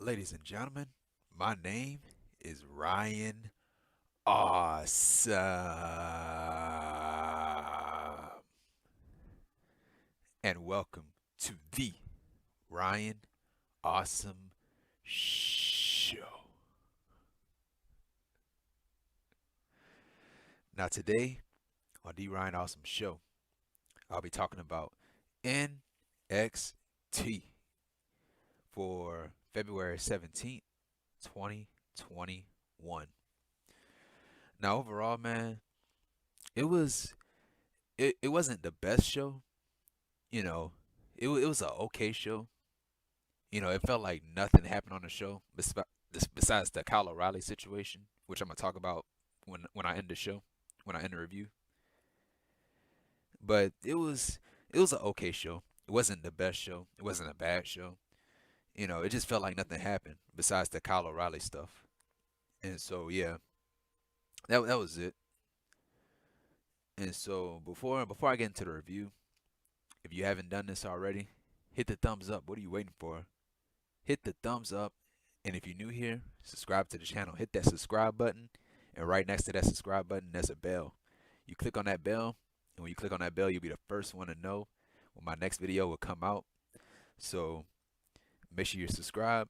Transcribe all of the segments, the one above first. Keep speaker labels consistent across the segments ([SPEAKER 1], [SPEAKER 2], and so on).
[SPEAKER 1] Ladies and gentlemen, my name is Ryan Awesome. And welcome to the Ryan Awesome Show. Now, today on the Ryan Awesome Show, I'll be talking about NXT for February 17th, 2021. Now, overall, man, it wasn't the best show. It was an okay show. It felt like nothing happened on the show besides the Kyle O'Reilly situation, which I'm gonna talk about when I end the show, when I end the review. But it was an okay show. It wasn't the best show. It wasn't a bad show. It just felt like nothing happened besides the Kyle O'Reilly stuff. And so yeah, that was it. And so before I get into the review, if you haven't done this already, hit the thumbs up. What are you waiting for? Hit the thumbs up. And if you're new here, subscribe to the channel. Hit that subscribe button. And right next to that subscribe button, there's a bell. You click on that bell. And when you click on that bell, you'll be the first one to know when my next video will come out. So make sure you subscribe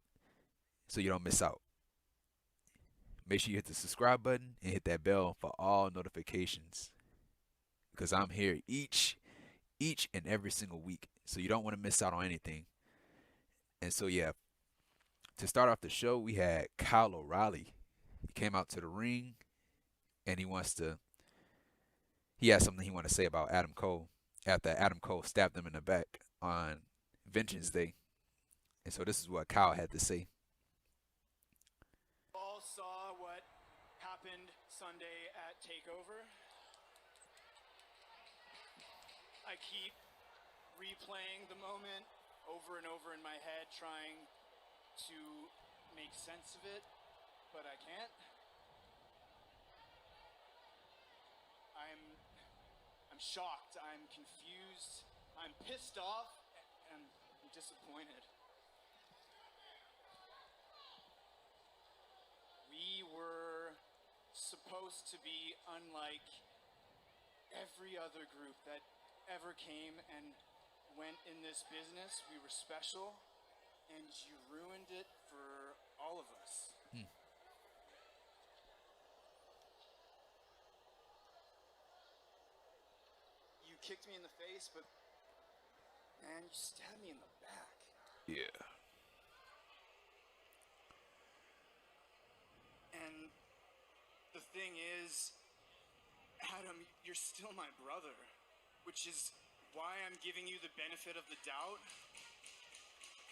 [SPEAKER 1] so you don't miss out. Make sure you hit the subscribe button and hit that bell for all notifications. Because I'm here each and every single week. So you don't want to miss out on anything. And so yeah, to start off the show, we had Kyle O'Reilly. He came out to the ring and he had something he wanted to say about Adam Cole after Adam Cole stabbed him in the back on Vengeance Day. And so this is what Kyle had to say.
[SPEAKER 2] All saw what happened Sunday at TakeOver. I keep replaying the moment over and over in my head, trying to make sense of it, but I can't. I'm shocked, I'm confused, I'm pissed off, and I'm disappointed. We were supposed to be unlike every other group that ever came and went in this business. We were special, and you ruined it for all of us. You kicked me in the face, but man, you stabbed me in the back.
[SPEAKER 1] Yeah.
[SPEAKER 2] And the thing is, Adam, you're still my brother, which is why I'm giving you the benefit of the doubt.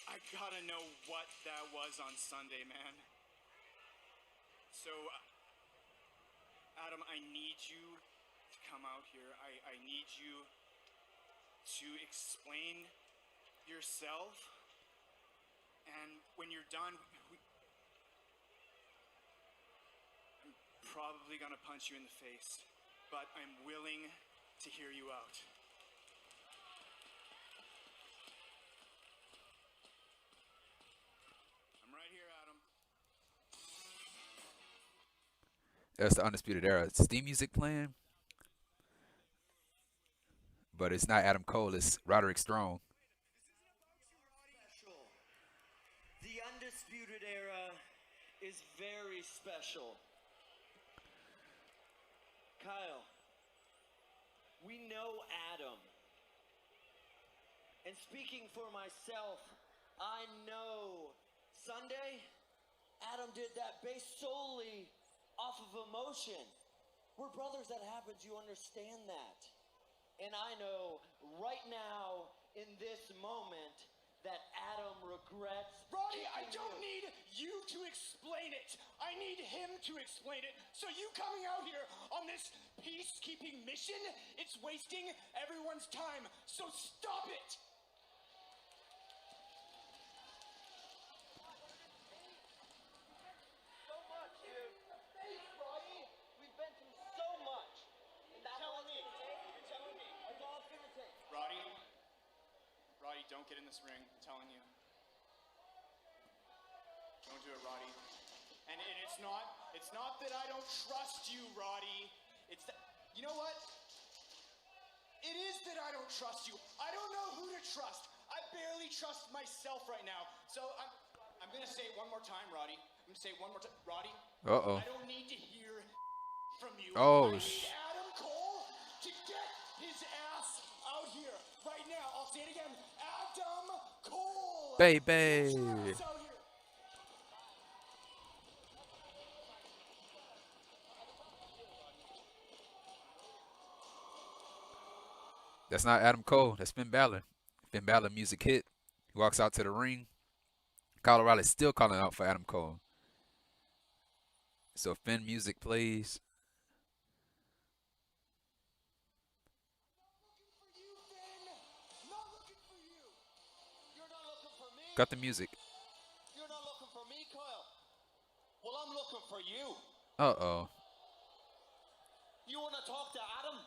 [SPEAKER 2] I gotta know what that was on Sunday, man. So, Adam, I need you to come out here. I need you to explain yourself. And when you're done, I'm probably gonna punch you in the face, but I'm willing to hear you out. I'm right here, Adam.
[SPEAKER 1] That's the Undisputed Era. It's theme music playing. But it's not Adam Cole, it's Roderick Strong.
[SPEAKER 3] Special. The Undisputed Era is very special. Kyle, we know Adam. And speaking for myself, I know Sunday, Adam did that based solely off of emotion. We're brothers, that happens, you understand that. And I know right now, in this moment, that Adam regrets.
[SPEAKER 2] Roddy, I don't need you to explain it. I need him to explain it. So you coming out here on this peacekeeping mission, it's wasting everyone's time. So stop it.
[SPEAKER 3] So much, dude. Roddy, we've been through so much. And that's all it's gonna take.
[SPEAKER 2] You're telling me.
[SPEAKER 3] That's all it's gonna take.
[SPEAKER 2] Roddy, don't get in this ring. I'm telling you. It's not that I don't trust you, Roddy. It's that, you know what? It is that I don't trust you. I don't know who to trust. I barely trust myself right now. So I'm gonna say it one more time, Roddy. I'm gonna say it one more time, Roddy.
[SPEAKER 1] Uh-oh.
[SPEAKER 2] I don't need to hear from you.
[SPEAKER 1] Oh,
[SPEAKER 2] I need Adam Cole to get his ass out here right now. I'll say it again. Adam Cole.
[SPEAKER 1] baby.
[SPEAKER 2] Get your ass out here.
[SPEAKER 1] That's not Adam Cole. That's Finn Balor. Finn Balor music hit. He walks out to the ring. Kyle O'Reilly's still calling out for Adam Cole. So Finn music plays.
[SPEAKER 3] Not looking for you. You're not looking for me.
[SPEAKER 1] Got the music.
[SPEAKER 3] You're not looking for me, Kyle. Well, I'm looking for you.
[SPEAKER 1] Uh-oh.
[SPEAKER 3] You want to talk to Adam?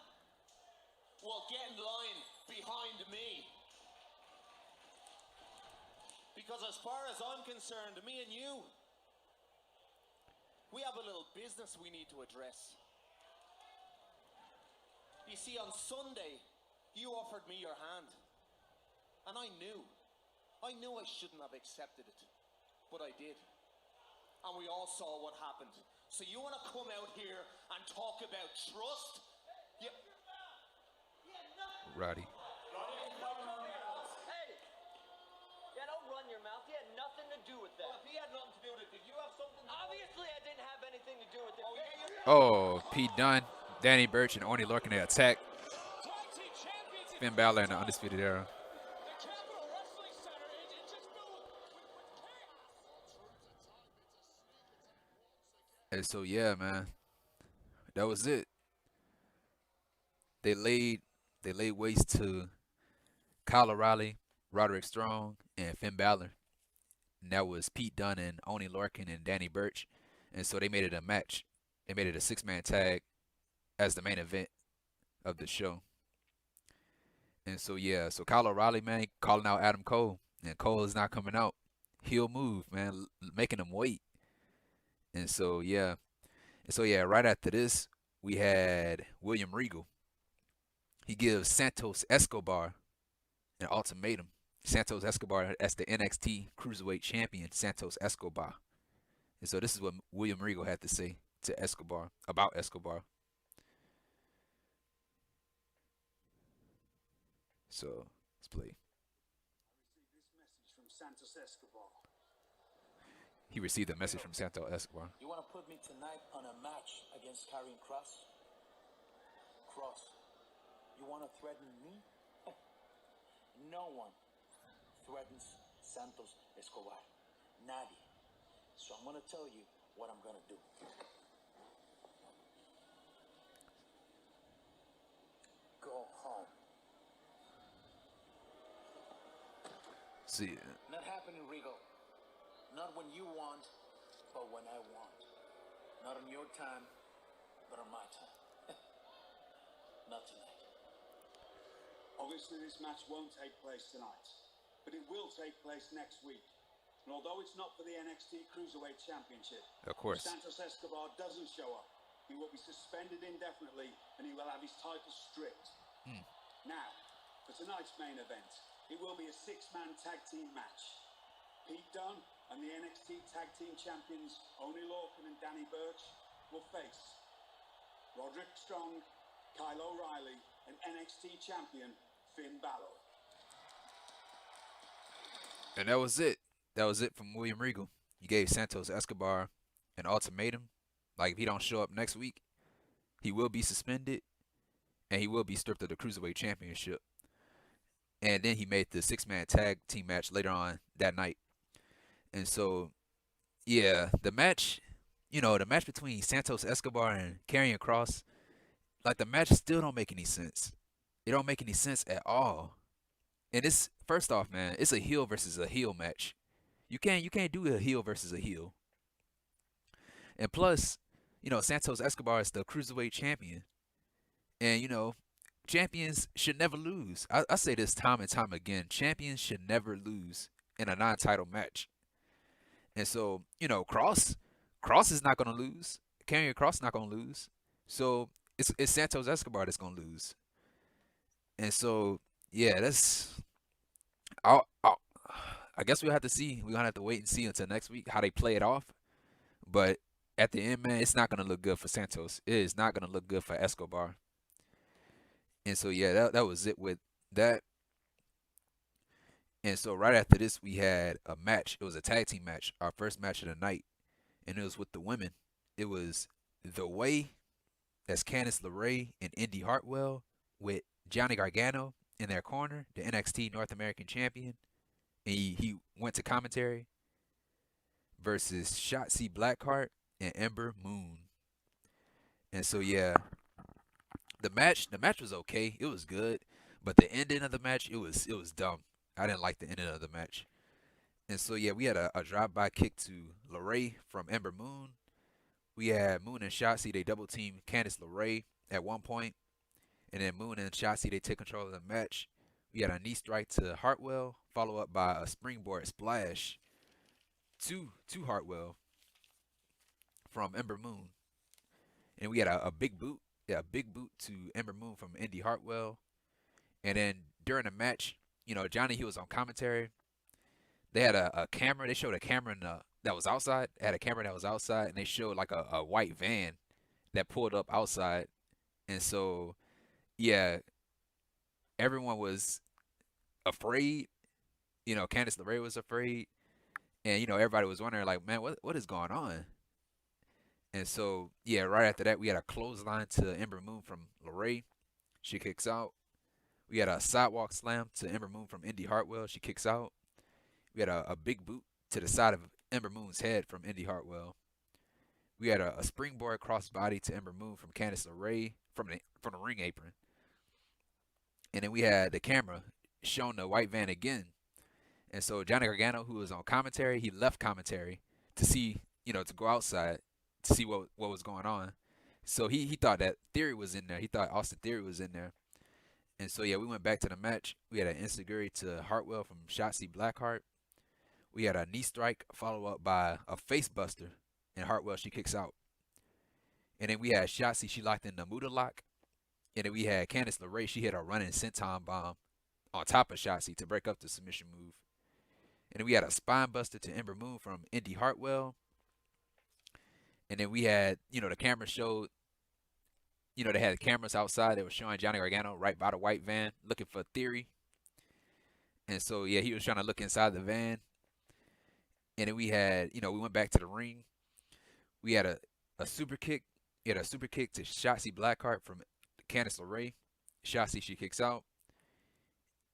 [SPEAKER 3] Well, get in line behind me. Because as far as I'm concerned, me and you, we have a little business we need to address. You see, on Sunday, you offered me your hand. And I knew I shouldn't have accepted it. But I did. And we all saw what happened. So you want to come out here and talk about trust? Yeah.
[SPEAKER 1] Roddy.
[SPEAKER 3] Hey, yeah, don't run your mouth. He had nothing to do with that. Well, if he had nothing to do with it, did you have something to do with it? Obviously, I didn't have anything to do with it.
[SPEAKER 1] Oh, Pete Dunne, Danny Burch, and Oni Lorcan in attack. Finn Balor in the Undisputed Era. And so yeah, man, that was it. They laid waste to Kyle O'Reilly, Roderick Strong, and Finn Balor. And that was Pete Dunne and Oni Lorcan and Danny Burch. And so they made it a match. They made it a 6-man tag as the main event of the show. And so yeah, so Kyle O'Reilly, man, calling out Adam Cole, and Cole is not coming out. Heel move, man, making him wait. And so yeah, right after this, we had William Regal. He gives Santos Escobar an ultimatum. Santos Escobar, that's the NXT Cruiserweight Champion, Santos Escobar. And so this is what William Regal had to say to Escobar, about Escobar. So, let's play. He received a message from Santos Escobar.
[SPEAKER 4] You want to put me tonight on a match against Karrion Kross? Kross, you want to threaten me? No one threatens Santos Escobar. Nadie. So I'm going to tell you what I'm going to do. Go home.
[SPEAKER 1] See,
[SPEAKER 4] Not happening, Regal. Not when you want, but when I want. Not on your time, but on my time. Not tonight.
[SPEAKER 5] Obviously, this match won't take place tonight, but it will take place next week. And although it's not for the NXT Cruiserweight Championship,
[SPEAKER 1] of course,
[SPEAKER 5] if Santos Escobar doesn't show up, he will be suspended indefinitely and he will have his title stripped. Now, for tonight's main event, it will be a 6-man tag team match. Pete Dunne and the NXT Tag Team Champions Oni Lorcan and Danny Burch will face Roderick Strong, Kyle O'Reilly, and NXT Champion Finn Balor.
[SPEAKER 1] and that was it. That was it from William Regal. He gave Santos Escobar an ultimatum. Like, if he don't show up next week, he will be suspended, and he will be stripped of the Cruiserweight Championship. And then he made the 6-man tag team match later on that night. And so, yeah, the match between Santos Escobar and Karrion Kross, like, the match still don't make any sense. It don't make any sense at all. And it's, first off, man, it's a heel versus a heel match. You can't do a heel versus a heel. And plus, Santos Escobar is the Cruiserweight champion. And, champions should never lose. I say this time and time again. Champions should never lose in a non-title match. And so, Kross Cross is not gonna lose. Karrion Cross not gonna lose. So it's Santos Escobar that's gonna lose. And so yeah, that's I'll, I guess we'll have to see. We're gonna have to wait and see until next week how they play it off. But at the end, man, it's not gonna look good for Santos. It is not gonna look good for Escobar. And so yeah, that was it with that. And so right after this, we had a match. It was a tag team match, our first match of the night, and it was with the women. It was The Way, that's Candice LeRae and Indi Hartwell, with Johnny Gargano in their corner, the NXT North American Champion, and he went to commentary, versus Shotzi Blackheart and Ember Moon. And so yeah, the match was okay. It was good, but the ending of the match, it was dumb. I didn't like the ending of the match. And so yeah, we had a drive-by kick to LeRae from Ember Moon. We had Moon and Shotzi, they double team Candice LeRae at one point, and then Moon and Shotzi, they take control of the match. We had a knee strike to Hartwell, followed up by a springboard splash to Hartwell from Ember Moon. And we had a big boot, yeah, a big boot to Ember Moon from Indi Hartwell. And then during the match, Johnny, he was on commentary. They had a camera. They showed a camera that was outside. They had a camera that was outside, and they showed like a white van that pulled up outside. And so, yeah, everyone was afraid. Candice LeRae was afraid, and everybody was wondering, like, man, what is going on? And so, yeah, right after that, we had a clothesline to Ember Moon from LeRae. She kicks out. We had a sidewalk slam to Ember Moon from Indi Hartwell. She kicks out. We had a big boot to the side of Ember Moon's head from Indi Hartwell. We had a springboard crossbody to Ember Moon from Candice LeRae from the ring apron. And then we had the camera showing the white van again. And so Johnny Gargano, who was on commentary, he left commentary to see, to go outside to see what was going on. So he thought that Theory was in there. He thought Austin Theory was in there. And so, yeah, we went back to the match. We had an enziguri to Hartwell from Shotzi Blackheart. We had a knee strike followed up by a face buster, and Hartwell, she kicks out. And then we had Shotzi, she locked in the Muda lock. And then we had Candice LeRae, she hit a running senton bomb on top of Shotzi to break up the submission move. And then we had a spine buster to Ember Moon from Indi Hartwell. And then we had, the camera showed, they had cameras outside. They were showing Johnny Gargano right by the white van looking for Theory. And so, yeah, he was trying to look inside the van. And then we had, we went back to the ring. We had a super kick. We had a super kick to Shotzi Blackheart from Candice LeRae. Shotzi, she kicks out.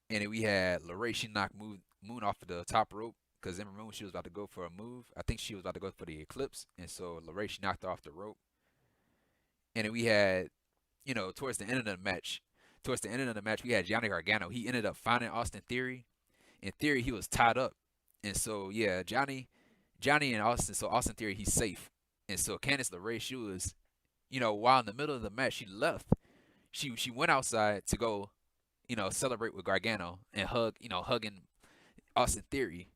[SPEAKER 1] And then we had LeRae, she knocked Moon off of the top rope because Ember Moon, she was about to go for a move. I think she was about to go for the Eclipse. And so LeRae, she knocked her off the rope. And then we had, towards the end of the match, we had Johnny Gargano. He ended up finding Austin Theory. In Theory, he was tied up. And so, yeah, Johnny and Austin, so Austin Theory, he's safe. And so Candice LeRae, she was, while in the middle of the match, she left. She went outside to go, celebrate with Gargano and hugging Austin Theory,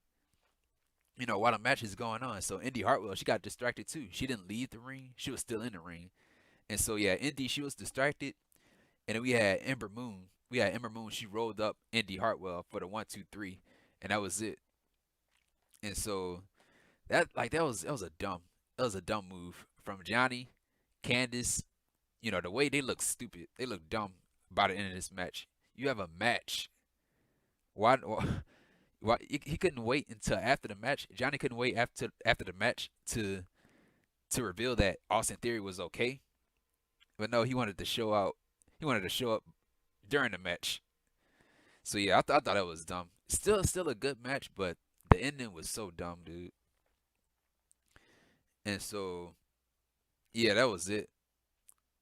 [SPEAKER 1] while the match is going on. So Indi Hartwell, she got distracted too. She didn't leave the ring. She was still in the ring. And so, yeah, Indi, she was distracted. And then we had Ember Moon. She rolled up Indi Hartwell for the 1-2-3. And that was it. And so that was a dumb move from Johnny, Candice. The way they look stupid. They look dumb by the end of this match. You have a match. Why he couldn't wait until after the match? Johnny couldn't wait after the match to reveal that Austin Theory was okay. But no, he wanted to show out. He wanted to show up during the match. So yeah, I thought that was dumb. Still a good match, but the ending was so dumb, dude. And so, yeah, that was it.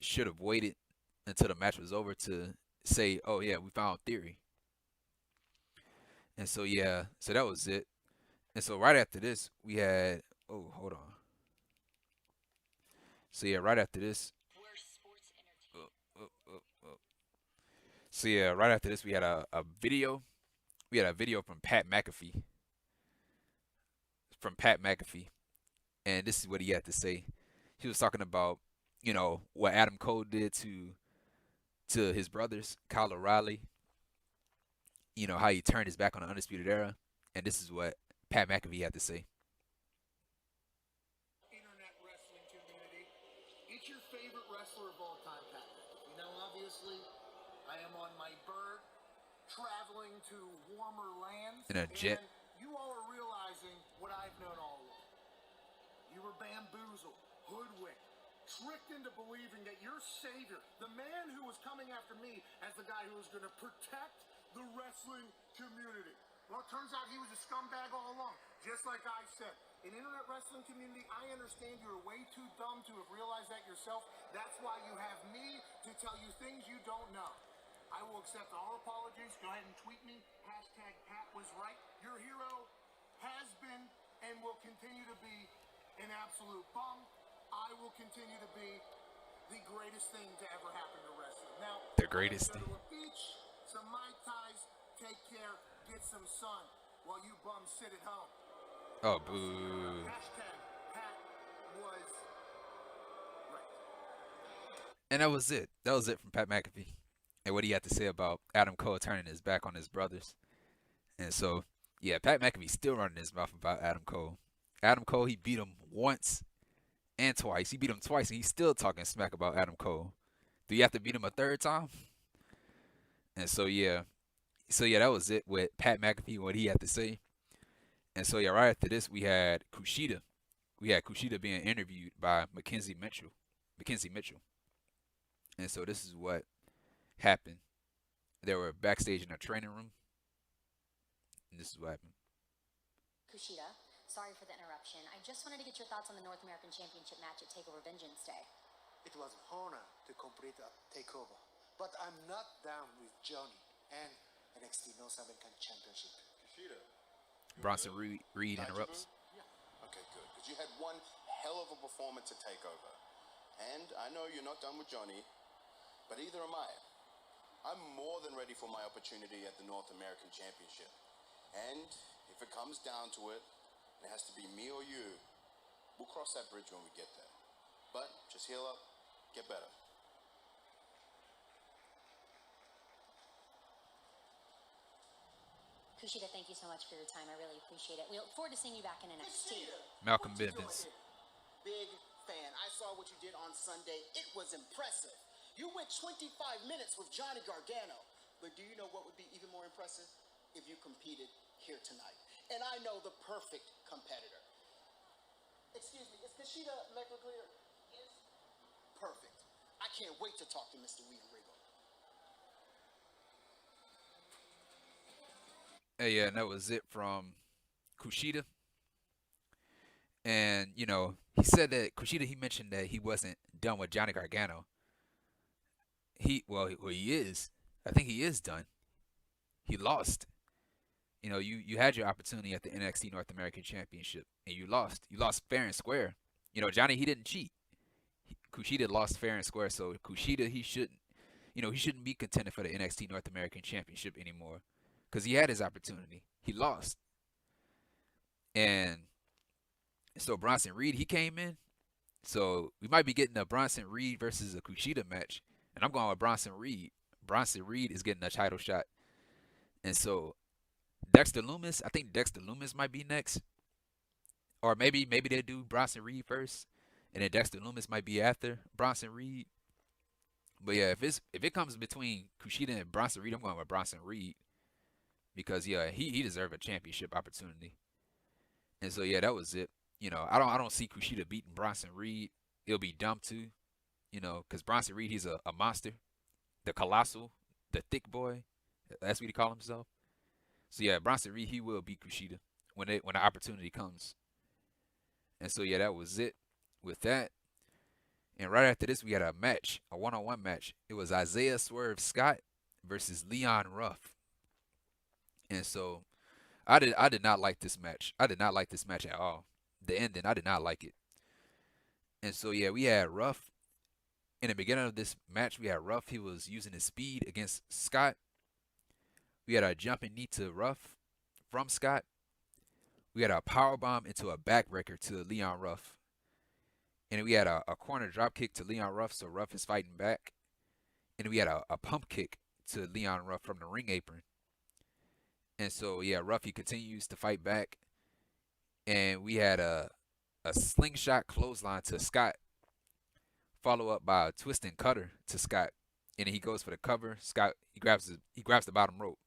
[SPEAKER 1] Should have waited until the match was over to say, oh yeah, we found Theory. And so, yeah, so that was it. And so right after this, we had, oh, hold on. So yeah, right after this, so yeah, right after this, we had a video. We had a video from Pat McAfee. and this is what he had to say. He was talking about, what Adam Cole did to his brothers, Kyle O'Reilly. How he turned his back on the Undisputed Era, and this is what Pat McAfee had to say.
[SPEAKER 6] Internet wrestling community, it's your favorite wrestler of all time, Pat McAfee. You know, obviously, I am on my bird, traveling to warmer lands,
[SPEAKER 1] In a jet.
[SPEAKER 6] and you all are realizing what I've known all along. You were bamboozled, hoodwinked, tricked into believing that your savior, the man who was coming after me as the guy who was going to protect the wrestling community. Well, it turns out he was a scumbag all along, just like I said. In internet wrestling community, I understand you're way too dumb to have realized that yourself. That's why you have me to tell you things you don't know. I will accept all apologies. Go ahead and tweet me. Hashtag Pat was right. Your hero has been and will continue to be an absolute bum. I will continue to be the greatest thing to ever happen to wrestling. Now,
[SPEAKER 1] The greatest
[SPEAKER 6] I'm
[SPEAKER 1] thing.
[SPEAKER 6] gonna go to a beach, some Mai Tais, take care, get some sun, while you bums sit at home.
[SPEAKER 1] Oh, boo.
[SPEAKER 6] Hashtag Pat was right.
[SPEAKER 1] And that was it. That was it from Pat McAfee. And what he had to say about Adam Cole turning his back on his brothers. And so, yeah, Pat McAfee's still running his mouth about Adam Cole. Adam Cole, he beat him once and twice. He beat him twice, and he's still talking smack about Adam Cole. Do you have to beat him a third time? And so, yeah. So, yeah, that was it with Pat McAfee, what he had to say. And so, yeah, right after this, we had Kushida. We had Kushida being interviewed by McKenzie Mitchell. And so this is what happened. They were backstage in a training room. And this is what happened.
[SPEAKER 7] Kushida, sorry for the interruption. I just wanted to get your thoughts on the North American Championship match at TakeOver Vengeance Day.
[SPEAKER 8] It was an honor to complete a takeover, but I'm not down with Johnny and NXT North American Championship.
[SPEAKER 9] Kushida.
[SPEAKER 1] Bronson Reed interrupts.
[SPEAKER 9] Okay, good. Because you had one hell of a performance at TakeOver. And I know you're not done with Johnny, but either am I. I'm more than ready for my opportunity at the North American Championship. And if it comes down to it, it has to be me or you. We'll cross that bridge when we get there. But just heal up, get better.
[SPEAKER 7] Kushida, thank you so much for your time. I really appreciate it. We look forward to seeing you back in NXT.
[SPEAKER 1] Malcolm
[SPEAKER 3] What you doing
[SPEAKER 1] Bivens.
[SPEAKER 3] here? Big fan. I saw what you did on Sunday. It was impressive. You went 25 minutes with Johnny Gargano. But do you know what would be even more impressive? If you competed here tonight. And I know the perfect competitor. Excuse me, is Kushida McAfee? Yes. Perfect. I can't wait to talk to Mr. Regal.
[SPEAKER 1] Hey, yeah, and that was it from Kushida. And, he said that Kushida, he mentioned that he wasn't done with Johnny Gargano. He is. I think he is done. He lost. You had your opportunity at the NXT North American Championship, and you lost. You lost fair and square. Johnny, he didn't cheat. Kushida lost fair and square, so Kushida, he shouldn't be contending for the NXT North American Championship anymore, because he had his opportunity. He lost. And so Bronson Reed, he came in. So we might be getting a Bronson Reed versus a Kushida match, and I'm going with Bronson Reed. Bronson Reed is getting a title shot. And so Dexter Lumis, I think Dexter Lumis might be next. Or maybe they do Bronson Reed first, and then Dexter Lumis might be after Bronson Reed. But yeah, if it comes between Kushida and Bronson Reed, I'm going with Bronson Reed, because yeah, he deserved a championship opportunity. And so yeah, that was it. I don't see Kushida beating Bronson Reed. It'll be dumb too, because Bronson Reed, he's a monster, the colossal, the thick boy. That's what he call himself. So yeah, Bronson Reed, he will beat Kushida when the opportunity comes. And so yeah, that was it with that. And right after this, we had a match, a one-on-one match. It was Isaiah Swerve Scott versus Leon Ruff. And so I did not like this match. I did not like this match at all. The ending, I did not like it. And so yeah, we had Ruff. In the beginning of this match, we had Ruff. He was using his speed against Scott. We had a jumping knee to Ruff from Scott. We had a powerbomb into a backbreaker to Leon Ruff. And then we had a corner drop kick to Leon Ruff, so Ruff is fighting back. And then we had a pump kick to Leon Ruff from the ring apron. And so yeah, Ruff he continues to fight back. And we had a slingshot clothesline to Scott, follow up by a twist and cutter to Scott. And then he goes for the cover. Scott he grabs the bottom rope.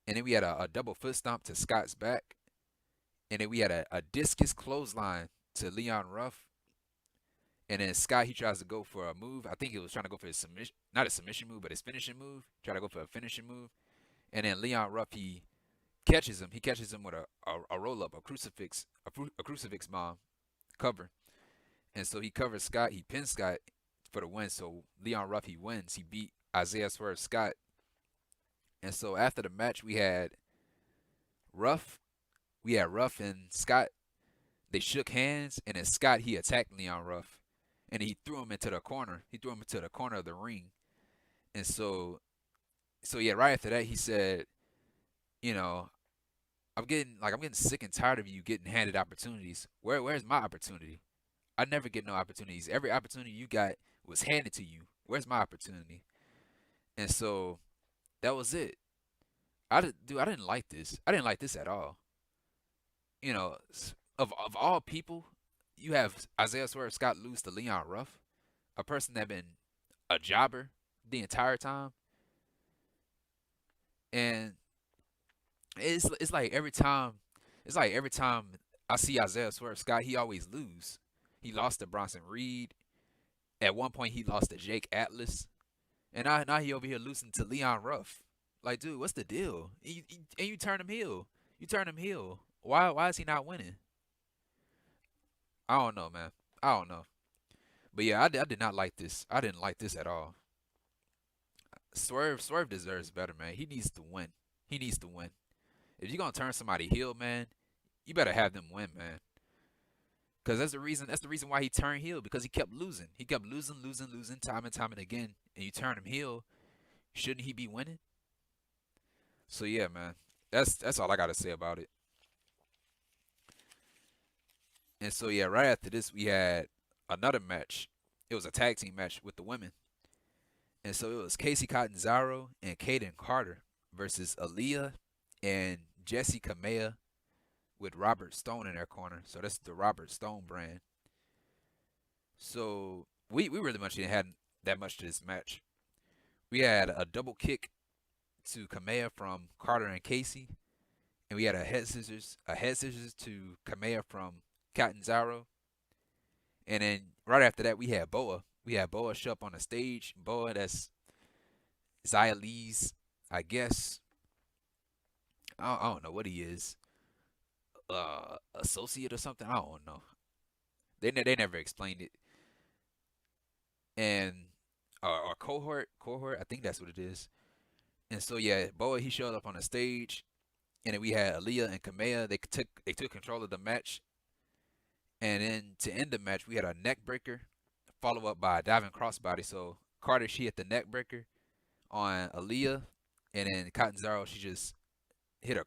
[SPEAKER 1] And then we had a double foot stomp to Scott's back. And then we had a discus clothesline to Leon Ruff. And then Scott, he tries to go for a move. I think he was trying to go for his submission, not a submission move, but his finishing move. Try to go for a finishing move. And then Leon Ruff, he catches him. He catches him with a roll up, a crucifix bomb cover. And so he covers Scott. He pins Scott for the win. So Leon Ruff, he wins. He beat Isaiah Swerve Scott. And so after the match, we had Ruff and Scott. They shook hands, and then Scott, he attacked Leon Ruff. And he threw him into the corner. He threw him into the corner of the ring. And so yeah, right after that, he said, you know, I'm getting sick and tired of you getting handed opportunities. Where's my opportunity? I never get no opportunities. Every opportunity you got was handed to you. Where's my opportunity? And so that was it. I didn't like this. I didn't like this at all. You know, of all people, you have Isaiah Swerve Scott lose to Leon Ruff, a person that been a jobber the entire time. And it's like every time I see Isaiah Swerve Scott, he always lose. He lost to Bronson Reed. At one point, he lost to Jake Atlas, and now he over here losing to Leon Ruff. Like, dude, what's the deal? And you turn him heel. You turn him heel. Why is he not winning? I don't know, man. I don't know. But yeah, I did not like this. I didn't like this at all. Swerve deserves better, man. He needs to win. He needs to win. If you're gonna turn somebody heel, man, you better have them win, man. Cause that's the reason why he turned heel, because he kept losing. He kept losing time and again. And you turn him heel, shouldn't he be winning? So yeah, man. That's all I gotta say about it. And so yeah, right after this we had another match. It was a tag team match with the women. And so it was Kacy Catanzaro and Kayden Carter versus Aaliyah and Jessi Kamea with Robert Stone in their corner. So that's the Robert Stone brand. So we really much didn't have that much to this match. We had a double kick to Kamea from Carter and Kacy. And we had a head scissors to Kamea from Catanzaro. And then right after that we had Boa. We had Boa show up on the stage. Boa, that's Xia Li's, I guess. I don't know what he is. Associate or something. I don't know. They never explained it. And or cohort. I think that's what it is. And so yeah, Boa, he showed up on the stage, and then we had Aaliyah and Kamea. They took control of the match. And then to end the match, we had a neck breaker, follow up by a diving crossbody. So Carter, she hit the neck breaker on Aaliyah, and then Catanzaro, she just hit a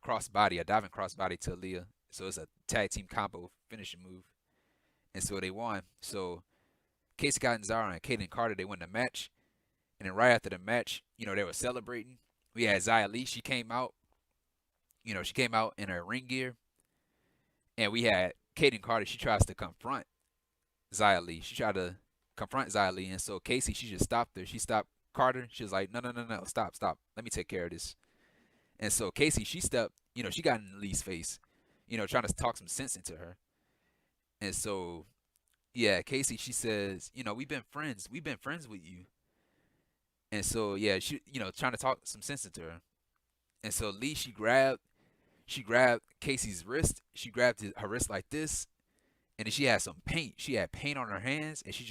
[SPEAKER 1] diving crossbody to Aaliyah. So it's a tag team combo finishing move. And so they won. So Kacy Catanzaro and Kayden Carter, they won the match. And then right after the match, they were celebrating. We had Xia Li, she came out. She came out in her ring gear. And we had Kayden Carter, she tries to confront Xia Li. She tried to confront Xia Li. And so Kacy, she just stopped her. She stopped Carter. She was like, no, stop. Let me take care of this. And so Kacy, she stepped, she got in Li's face, trying to talk some sense into her. And so, yeah, Kacy, she says, we've been friends. We've been friends with you. And so, yeah, she, trying to talk some sense into her. And so Li, she grabbed Kacy's wrist. She grabbed her wrist like this. And then she had some paint. She had paint on her hands, and she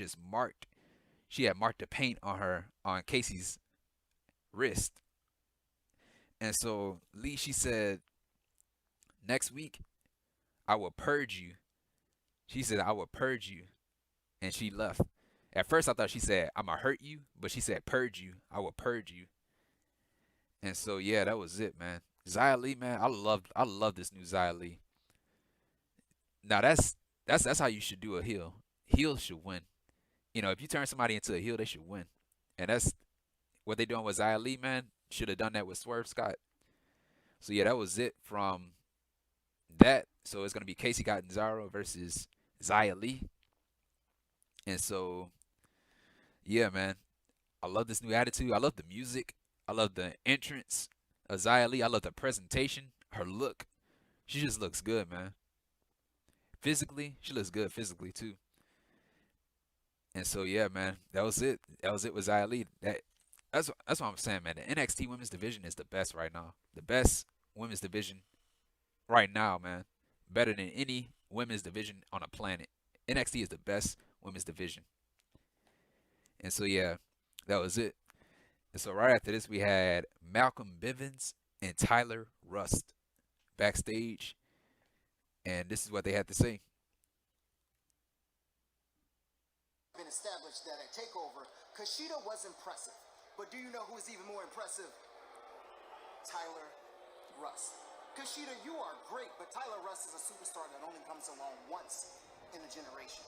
[SPEAKER 1] had marked the paint on Kacy's wrist. And so Li, she said, next week, I will purge you. She said, I will purge you. And she left. At first, I thought she said, I'm going to hurt you. But she said, purge you. I will purge you. And so, yeah, that was it, man. Xia Li, man, I love this new Xia Li. Now, that's how you should do a heel. heels should win. You know, if you turn somebody into a heel, they should win. And that's what they doing with Xia Li, man. Should have done that with Swerve Scott. So yeah, that was it from that. So it's gonna be Kacy Catanzaro versus Xia Li. And so yeah, man. I love this new attitude. I love the music. I love the entrance of Xia Li. I love the presentation, her look. She just looks good, man. Physically, she looks good physically too. And so yeah, man, that was it. That was it with Xia Li. That's what I'm saying, man. The NXT women's division is the best right now. The best women's division right now, man. Better than any women's division on a planet. NXT is the best women's division. And so yeah, that was it. And so right after this, we had Malcolm Bivens and Tyler Rust backstage, and this is what they had to say.
[SPEAKER 10] Been established that at TakeOver, Kushida was impressive, but do you know who is even more impressive? Tyler Rust. Kushida, you are great, but Tyler Rust is a superstar that only comes along once in a generation.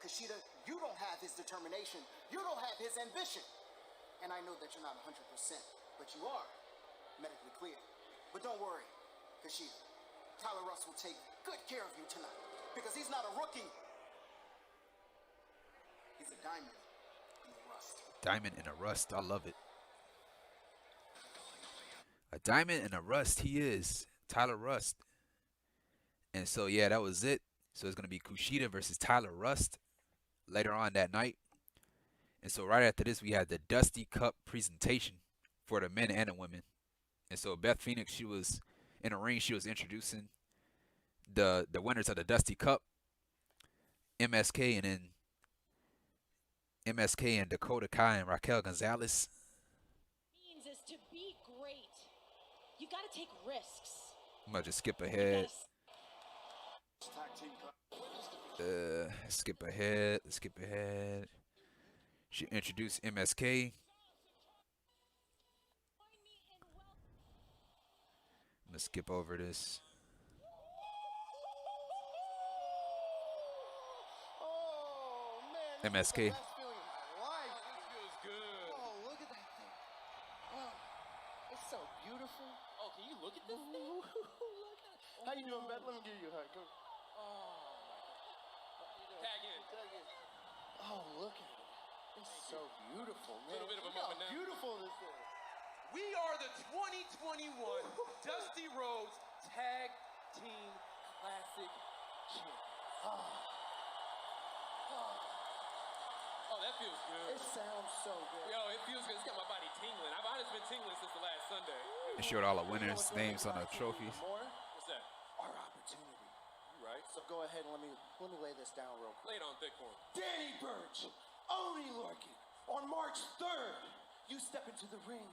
[SPEAKER 10] Kushida, you don't have his determination. You don't have his ambition. And I know that you're not 100%, but you are medically clear. But don't worry, Kushida. Tyler Rust will take good care of you tonight because he's not a rookie. He's a diamond in the rust.
[SPEAKER 1] Diamond in the rust. I love it. A diamond in the rust. He is Tyler Rust. And so yeah, that was it. So it's gonna be Kushida versus Tyler Rust later on that night. And so right after this, we had the Dusty Cup presentation for the men and the women. And so Beth Phoenix, she was in the ring. She was introducing the winners of the Dusty Cup, MSK, and then MSK and Dakota Kai and Raquel Gonzalez.
[SPEAKER 11] Means is to be great. You got to take risks.
[SPEAKER 1] I'm gonna just skip ahead. Skip ahead. Let's skip ahead. She introduced MSK. I'm gonna skip over this.
[SPEAKER 10] Oh, man.
[SPEAKER 1] MSK.
[SPEAKER 10] Best feeling of my life. This feels good. Oh, look at that thing. Oh, it's so beautiful.
[SPEAKER 12] Oh, can you look at this thing?
[SPEAKER 10] Look at it. How you doing, Beth? Let me give you a hug. Go. Oh, my God.
[SPEAKER 12] Tag in.
[SPEAKER 10] Oh, look at it. It's so beautiful, man.
[SPEAKER 12] A little bit of a
[SPEAKER 10] Look how
[SPEAKER 12] moment now.
[SPEAKER 10] beautiful this is.
[SPEAKER 12] We are the 2021 Dusty Rhodes Tag Team Classic Champions. Oh, that feels good.
[SPEAKER 10] It sounds so good.
[SPEAKER 12] Yo, it feels good. It's got my body tingling. I've honestly been tingling since the last Sunday.
[SPEAKER 1] It showed all the winners' names on the trophies.
[SPEAKER 12] What's that?
[SPEAKER 10] Our opportunity.
[SPEAKER 12] You right?
[SPEAKER 10] So go ahead and let me lay this down real quick.
[SPEAKER 12] Lay it on thick for him.
[SPEAKER 10] Danny Burch, Oni Lorcan. On March 3rd, you step into the ring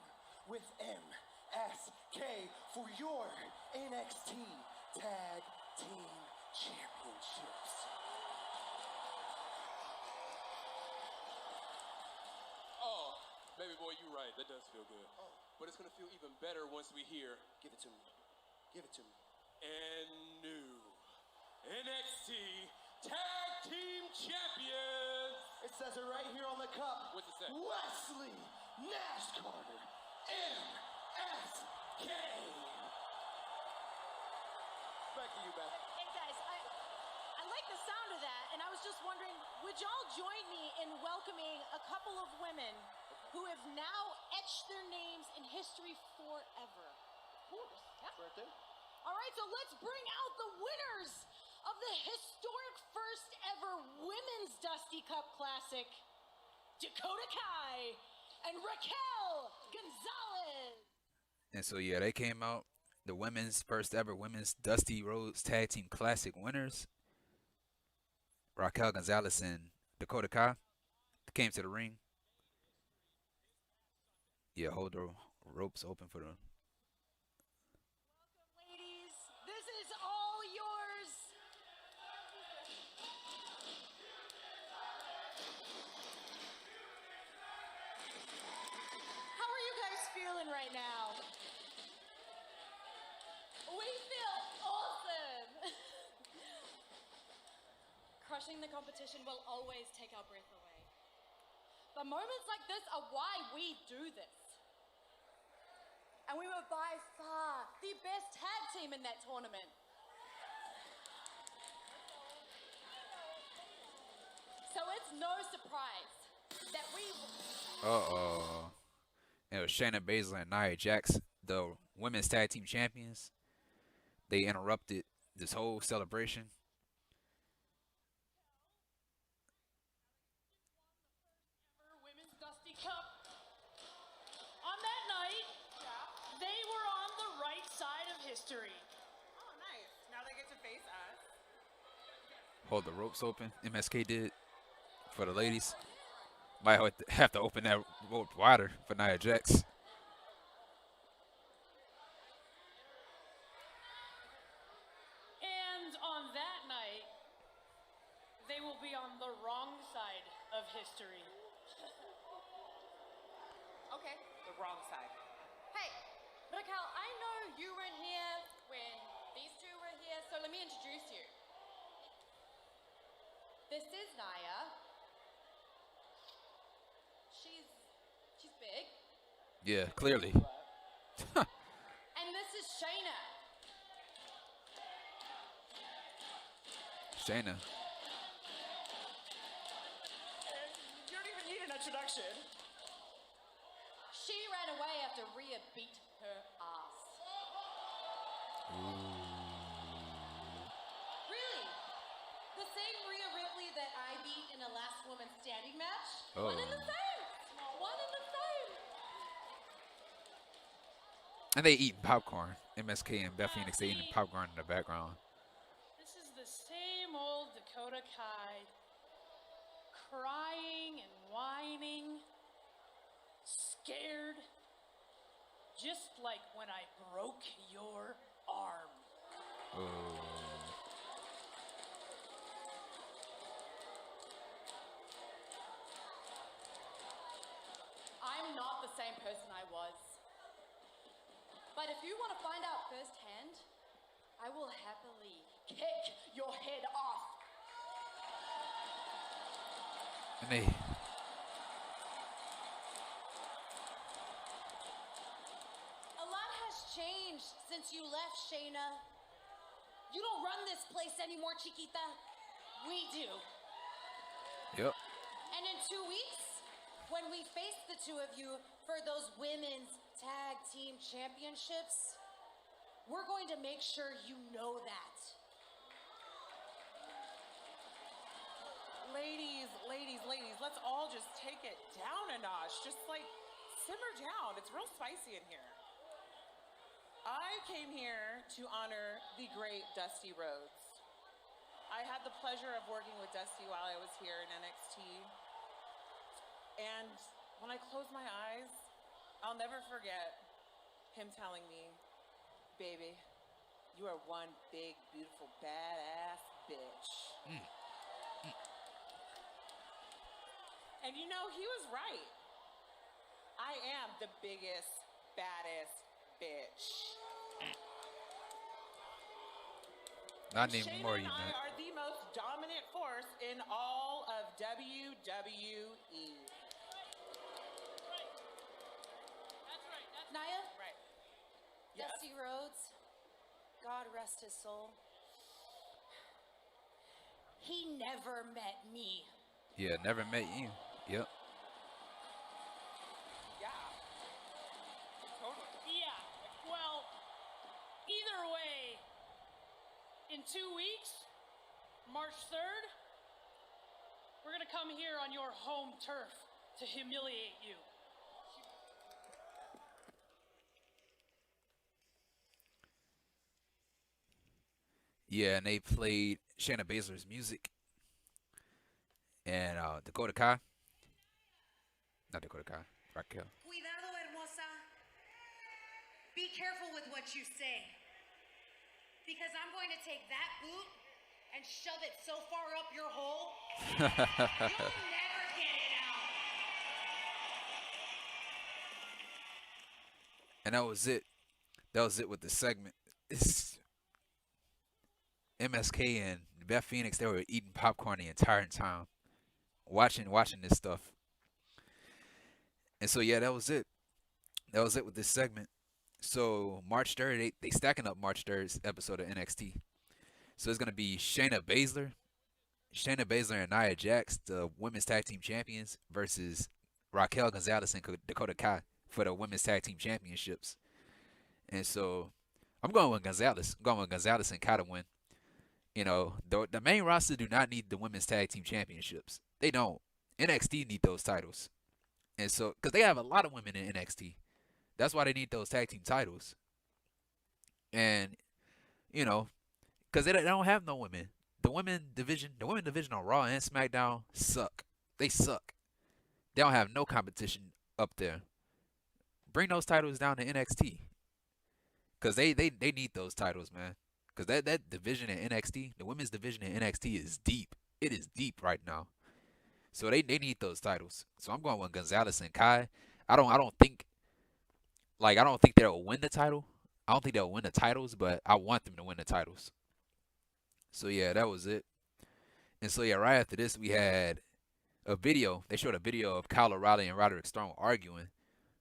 [SPEAKER 10] with MSK for your NXT Tag Team Championships.
[SPEAKER 12] Oh, baby boy, you right. That does feel good. Oh. But it's going to feel even better once we hear.
[SPEAKER 10] Give it to me. Give it to me.
[SPEAKER 12] And new NXT Tag Team Champions.
[SPEAKER 10] It says it right here on the cup.
[SPEAKER 12] What's it say?
[SPEAKER 10] Wesley Nash Carter, MSK. Back to you, Beth.
[SPEAKER 11] Hey guys, I like the sound of that, and I was just wondering, would y'all join me in welcoming a couple of women who have now etched their names in history forever? Of course. Yeah.
[SPEAKER 10] Right there.
[SPEAKER 11] All right, so let's bring out the winners of the historic first ever Women's Dusty Cup Classic, Dakota Kai and Raquel Gonzalez.
[SPEAKER 1] And so yeah, they came out, the women's first ever women's Dusty Rhodes Tag Team Classic winners. Raquel Gonzalez and Dakota Kai came to the ring. Yeah, hold the ropes open for them.
[SPEAKER 11] Welcome, ladies. This is all yours. How are you guys feeling right now? We feel awesome. crushing the competition will always take our breath away. But moments like this are why we do this. And we were by far the best tag team in that tournament. So it's no surprise that we...
[SPEAKER 1] Uh-oh. It was Shayna Baszler and Nia Jax, the women's tag team champions. They interrupted this whole celebration.
[SPEAKER 11] Women's Dusty Cup. On that night, they were on the right side of history.
[SPEAKER 13] Oh, nice. Now they get to face us.
[SPEAKER 1] Hold the ropes open. MSK did for the ladies. Might have to open that rope wider for Nia Jax.
[SPEAKER 11] And on that night, they will be on the wrong side of history.
[SPEAKER 13] Okay, the wrong side.
[SPEAKER 11] Hey, Raquel, I know you weren't here when these two were here, so let me introduce you. This is Nia. She's big.
[SPEAKER 1] Yeah, clearly.
[SPEAKER 11] And this is Shayna.
[SPEAKER 1] Shayna.
[SPEAKER 13] You don't even need an introduction.
[SPEAKER 11] She ran away after Rhea beat her ass. Really? The same Rhea Ripley that I beat in a last woman standing match?
[SPEAKER 1] Oh.
[SPEAKER 11] One and the same. One and the same.
[SPEAKER 1] And they eat popcorn. MSK and Beth Phoenix, they eating popcorn in the background.
[SPEAKER 11] This is the same old Dakota Kai. Crying and whining. Scared. Just like when I broke your arm.
[SPEAKER 1] Oh.
[SPEAKER 11] I'm not the same person I was. But if you want to find out firsthand, I will happily kick your head off.
[SPEAKER 1] And they...
[SPEAKER 11] A lot has changed since you left, Shayna. You don't run this place anymore, Chiquita. We do.
[SPEAKER 1] Yep.
[SPEAKER 11] And in 2 weeks, when we face the two of you for those women's tag team championships, we're going to make sure you know that.
[SPEAKER 13] Ladies, let's all just take it down a notch. Just like simmer down. It's real spicy in here. I came here to honor the great Dusty Rhodes. I had the pleasure of working with Dusty while I was here in NXT. And when I close my eyes, I'll never forget him telling me, baby, you are one big, beautiful, badass bitch. And you know, he was right. I am the biggest, baddest bitch.
[SPEAKER 1] Not
[SPEAKER 13] Shayna
[SPEAKER 1] anymore, you
[SPEAKER 13] and I
[SPEAKER 1] know.
[SPEAKER 13] are the most dominant force in all of WWE.
[SPEAKER 11] Nia?
[SPEAKER 13] Right. Yes.
[SPEAKER 11] Dusty Rhodes, God rest his soul. He never met me.
[SPEAKER 1] Yeah, never met you. Yep.
[SPEAKER 13] Yeah. Totally.
[SPEAKER 11] Yeah, well, either way, in 2 weeks, March 3rd, we're gonna come here on your home turf to humiliate you.
[SPEAKER 1] Yeah, and they played Shayna Baszler's music. And Dakota Kai. Not Dakota Kai. Raquel.
[SPEAKER 14] Cuidado, hermosa. Be careful with what you say. Because I'm going to take that boot and shove it so far up your hole, you'll never get it out.
[SPEAKER 1] And that was it. That was it with the segment. MSK and Beth Phoenix, they were eating popcorn the entire time, watching this stuff. And so yeah, that was it. That was it with this segment. So March 3rd, they stacking up March 3rd's episode of NXT. So it's gonna be Shayna Baszler and Nia Jax, the women's tag team champions, versus Raquel Gonzalez and Dakota Kai for the women's tag team championships. And so I'm going with Gonzalez. I'm going with Gonzalez and Kai to win. You know, the main roster do not need the women's tag team championships. They don't. NXT need those titles. And so, because they have a lot of women in NXT. That's why they need those tag team titles. And, you know, because they don't have no women. The women division on Raw and SmackDown suck. They suck. They don't have no competition up there. Bring those titles down to NXT. Because they need those titles, man. Because that division in NXT, the women's division in NXT is deep. It is deep right now. So they need those titles. So I'm going with Gonzalez and Kai. I don't think they'll win the title. I don't think they'll win the titles, but I want them to win the titles. So yeah, that was it. And so yeah, right after this we had a video. They showed a video of Kyle O'Reilly and Roderick Strong arguing.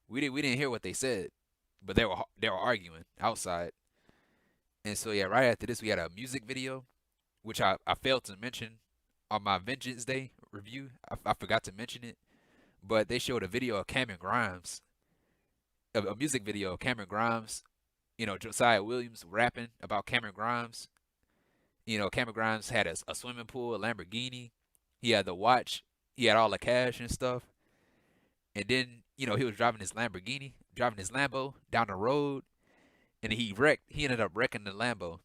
[SPEAKER 1] We didn't hear what they said, but they were arguing outside. And so yeah, right after this we had a music video, which I failed to mention on my Vengeance Day review. I forgot to mention it, but they showed a video of Cameron Grimes, a music video of Cameron Grimes. You know, Josiah Williams rapping about Cameron Grimes. You know, Cameron Grimes had a swimming pool, a Lamborghini. He had the watch. He had all the cash and stuff. And then, you know, he was driving his Lambo down the road, and he wrecked. He ended up wrecking the Lambo,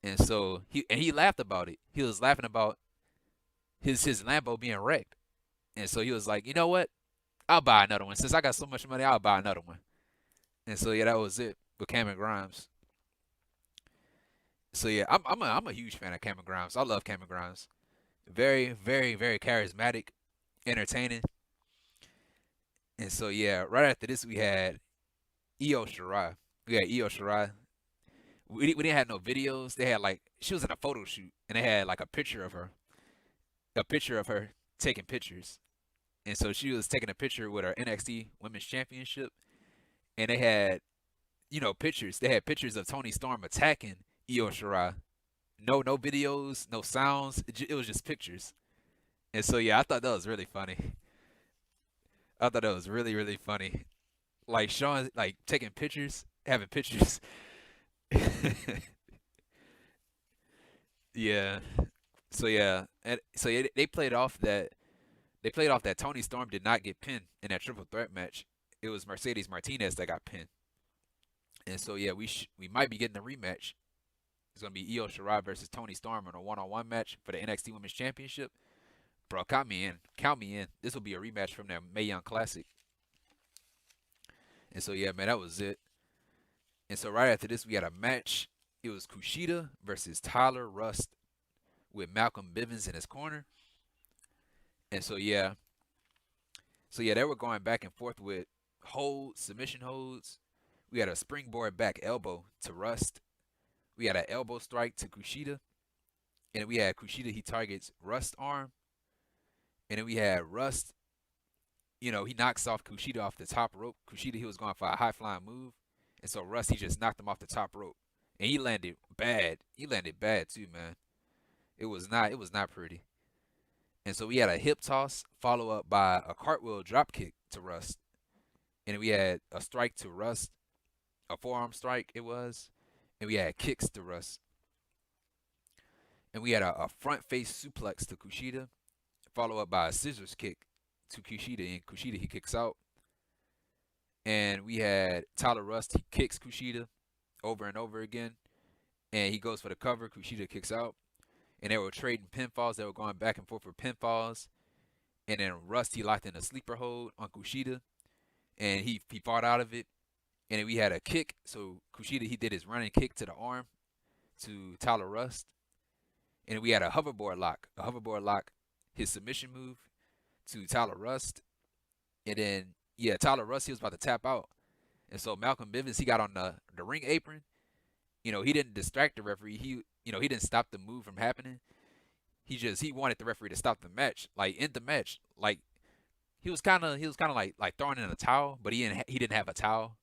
[SPEAKER 1] and so he laughed about it. He was laughing about his Lambo being wrecked, and so he was like, you know what? I'll buy another one. Since I got so much money, I'll buy another one. And so yeah, that was it with Cameron Grimes. So yeah, I'm a huge fan of Cameron Grimes. I love Cameron Grimes. Very, very, very charismatic, entertaining. And so yeah, right after this we had Io Shirai. We didn't have no videos. They had she was in a photo shoot and they had like a picture of her taking pictures. And so she was taking a picture with her NXT Women's Championship, and they had, you know, pictures. They had pictures of Toni Storm attacking Io Shirai. No videos, no sounds. It was just pictures. And so yeah, I thought that was really funny. I thought that was really, really funny. Like Sean, like taking pictures, having pictures. Yeah. So yeah, they played off that Toni Storm did not get pinned in that triple threat match. It was Mercedes Martinez that got pinned. And so yeah, we might be getting a rematch. It's gonna be Io Shirai versus Toni Storm in a one-on-one match for the NXT Women's Championship. Bro, count me in. This will be a rematch from their Mae Young Classic. And so yeah, man, that was it. And so right after this, we had a match. It was Kushida versus Tyler Rust with Malcolm Bivens in his corner. And so yeah, they were going back and forth with submission holds. We had a springboard back elbow to Rust. We had an elbow strike to Kushida. And we had Kushida, he targets Rust's arm. And then we had Rust, you know, he knocks off Kushida off the top rope. Kushida, he was going for a high-flying move. And so Rust, he just knocked him off the top rope. And he landed bad. He landed bad too, man. It was not pretty. And so we had a hip toss, follow up by a cartwheel drop kick to Rust. And we had a strike to Rust, a forearm strike it was. And we had kicks to Rust. And we had a front face suplex to Kushida, follow up by a scissors kick to Kushida, and Kushida, he kicks out. And we had Tyler Rust, he kicks Kushida over and over again, and he goes for the cover. Kushida kicks out, and they were trading pinfalls. They were going back and forth for pinfalls, and then Rust, he locked in a sleeper hold on Kushida, and he fought out of it. And then we had a kick, so Kushida, he did his running kick to the arm to Tyler Rust. And we had a hoverboard lock, his submission move to Tyler Rust. And then, yeah, Tyler Rust, he was about to tap out. And so Malcolm Bivens, he got on the ring apron. You know, he didn't distract the referee. he didn't stop the move from happening. He wanted the referee to stop the match, like end the match. Like he was kind of like throwing in a towel, but he didn't have a towel,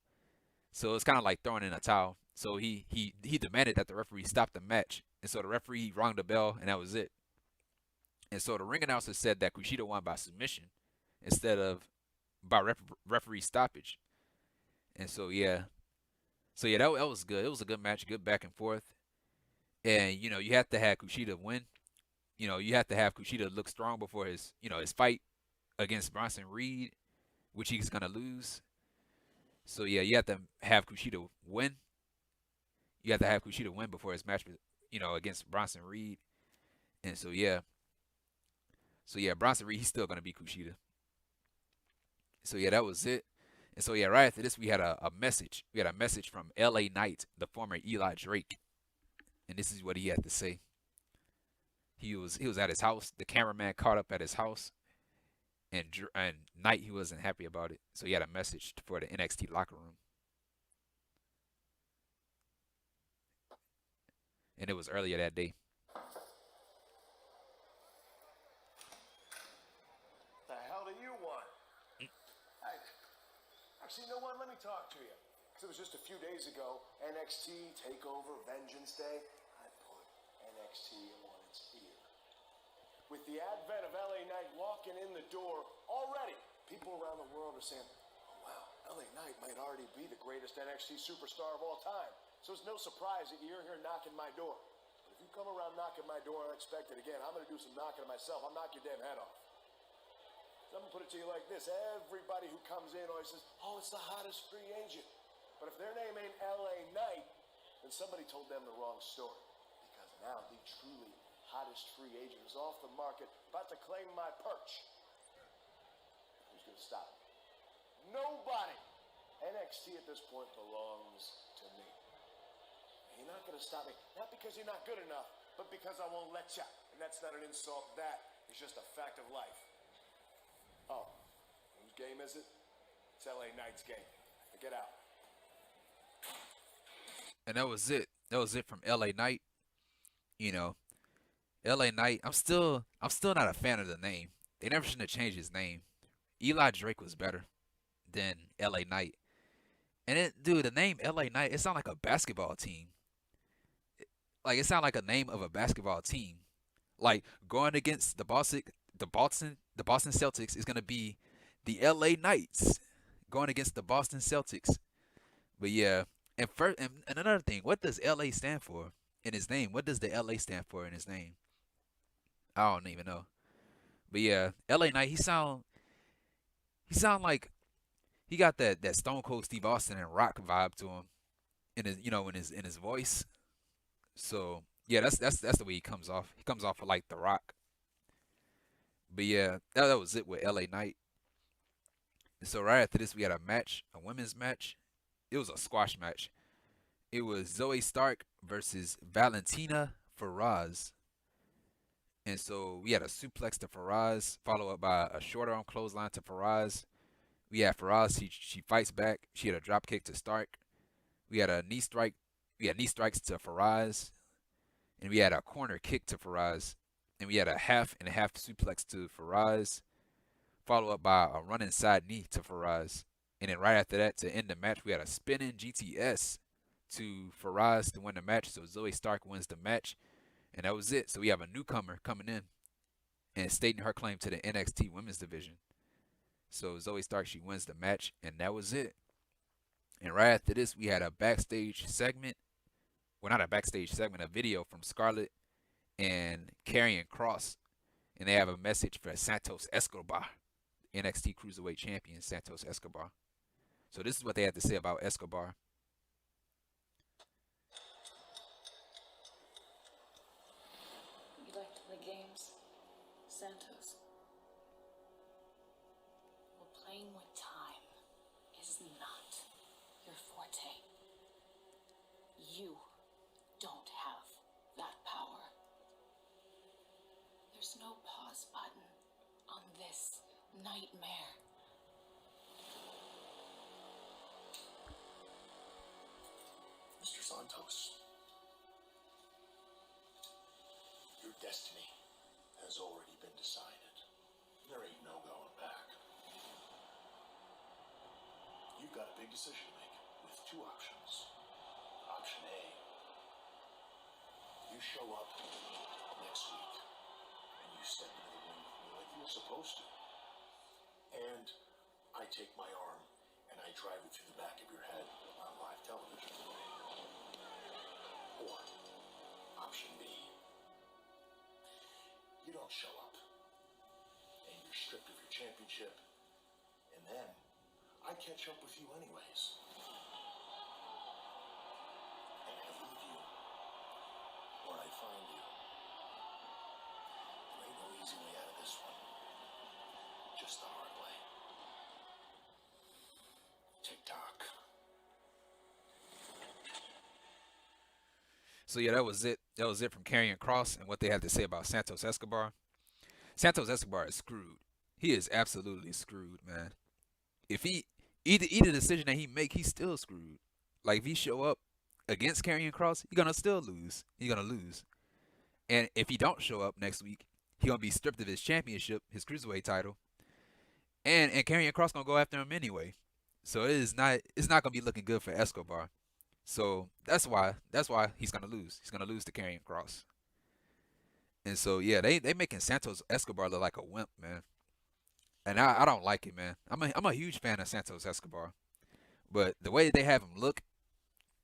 [SPEAKER 1] so it's kind of like throwing in a towel. So he demanded that the referee stop the match, and so the referee rang the bell, and that was it. And so the ring announcer said that Kushida won by submission instead of by referee stoppage. And so yeah, that was good. It was a good match, good back and forth. And you have to have Kushida win. You have to have Kushida look strong before his fight against Bronson Reed, which he's gonna lose. So yeah, you have to have Kushida win. You have to have Kushida win before his match, against Bronson Reed. And so yeah, Bronson Reed, he's still gonna be Kushida. So yeah, that was it. And so yeah, right after this, we had a message. We had a message from L.A. Knight, the former Eli Drake, and this is what he had to say. He was at his house. The cameraman caught up at his house, and Knight, he wasn't happy about it. So he had a message for the NXT locker room, and it was earlier that day.
[SPEAKER 15] The hell do you want? Actually, you know what? Let me talk to you. Because it was just a few days ago, NXT Takeover Vengeance Day. I put NXT on its ear. With the advent of LA Knight walking in the door, already people around the world are saying, oh, wow, LA Knight might already be the greatest NXT superstar of all time. So it's no surprise that you're here knocking my door. But if you come around knocking my door unexpected again, I'm going to do some knocking myself. I'll knock your damn head off. I'm going to put it to you like this. Everybody who comes in always says, oh, it's the hottest free agent. But if their name ain't LA Knight, then somebody told them the wrong story. Because now the truly hottest free agent is off the market, about to claim my perch. Who's going to stop me? Nobody. NXT at this point belongs to me. And you're not going to stop me, not because you're not good enough, but because I won't let you. And that's not an insult. That is just a fact of life. Oh, whose game is it? It's LA Knight's game. Get out.
[SPEAKER 1] And that was it. That was it from LA Knight. LA Knight. I'm still not a fan of the name. They never should have changed his name. Eli Drake was better than LA Knight. And dude, the name LA Knight, it sounds like a basketball team. Like it sounds like a name of a basketball team. Like going against the Boston Celtics is gonna be the LA Knights going against the Boston Celtics. But yeah, and another thing, what does LA stand for in his name? What does the LA stand for in his name? I don't even know. But yeah, LA Knight, he sound like he got that Stone Cold Steve Austin and Rock vibe to him in his voice. So yeah, that's the way he comes off. He comes off with like the Rock. But yeah, that was it with LA Knight. And so right after this, we had a match, a women's match. It was a squash match. It was Zoe Stark versus Valentina Feroz. And so we had a suplex to Feroz, followed up by a short arm clothesline to Feroz. We had Feroz, she fights back. She had a drop kick to Stark. We had a knee strike. We had knee strikes to Feroz. And we had a corner kick to Feroz. And we had a half and half suplex to Feroz, followed up by a running side knee to Feroz. And then right after that, to end the match, we had a spinning GTS to Feroz to win the match. So Zoe Stark wins the match. And that was it. So we have a newcomer coming in and stating her claim to the NXT women's division. So Zoe Stark, she wins the match. And that was it. And right after this, we had a backstage segment. Well, not a backstage segment, a video from Scarlett and Karrion Kross. And they have a message for Santos Escobar, NXT Cruiserweight Champion Santos Escobar. So this is what they had to say about Escobar.
[SPEAKER 16] You like to play games, Santos? Well, playing with time is not your forte. You don't have that power. There's no pause button on this nightmare.
[SPEAKER 15] Mr. Santos,
[SPEAKER 6] Destiny has already been decided. There ain't no going back. You've got a big decision to make with two options. Option A, you show up next week and you step into the ring with me like you were supposed to. And I take my arm and I drive it through the back of your head on live television. Or option B, you don't show up and you're stripped of your championship, and then I catch up with you anyways. And I leave you where I find you. There ain't no easy way out of this one. Just the hard way. Tick-tock.
[SPEAKER 1] So yeah, that was it. That was it from Karrion Kross and what they had to say about Santos Escobar. Santos Escobar is screwed. He is absolutely screwed, man. If he either decision that he make, he's still screwed. Like if he show up against Karrion Kross, he's gonna still lose. He's gonna lose. And if he don't show up next week, he gonna be stripped of his championship, his cruiserweight title. And Karrion Kross gonna go after him anyway. So it's not gonna be looking good for Escobar. So that's why he's gonna lose. He's gonna lose to Karrion Kross. And so yeah, they making Santos Escobar look like a wimp, man. And I don't like it, man. I'm a huge fan of Santos Escobar, but the way they have him look,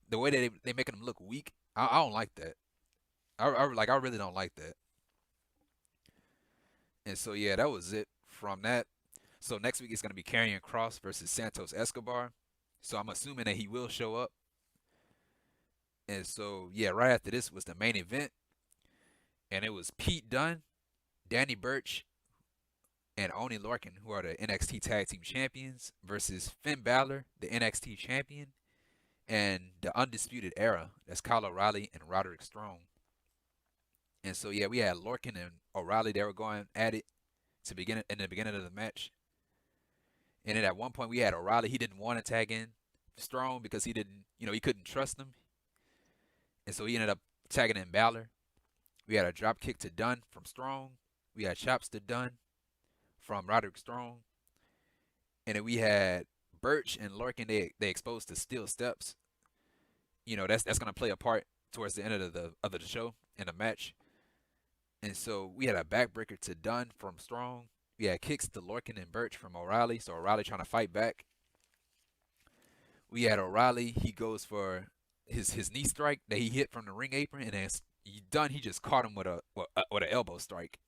[SPEAKER 1] the way that they making him look weak, I don't like that. I really don't like that. And so yeah, that was it from that. So next week it's gonna be Karrion Kross versus Santos Escobar. So I'm assuming that he will show up. And so, yeah, right after this was the main event. And it was Pete Dunne, Danny Burch, and Oney Lorcan, who are the NXT Tag Team Champions, versus Finn Balor, the NXT Champion, and the Undisputed Era. That's Kyle O'Reilly and Roderick Strong. And so, yeah, we had Lorcan and O'Reilly. They were going at it in the beginning of the match. And then at one point, we had O'Reilly. He didn't want to tag in Strong because he couldn't trust him. And so he ended up tagging in Balor. We had a drop kick to Dunne from Strong. We had chops to Dunne from Roderick Strong. And then we had Burch and Lorcan. They exposed to steel steps. That's gonna play a part towards the end of the show in the match. And so we had a backbreaker to Dunne from Strong. We had kicks to Lorcan and Burch from O'Reilly. So O'Reilly trying to fight back. We had O'Reilly. He goes for his knee strike that he hit from the ring apron, and then Dunne, he just caught him with an elbow strike.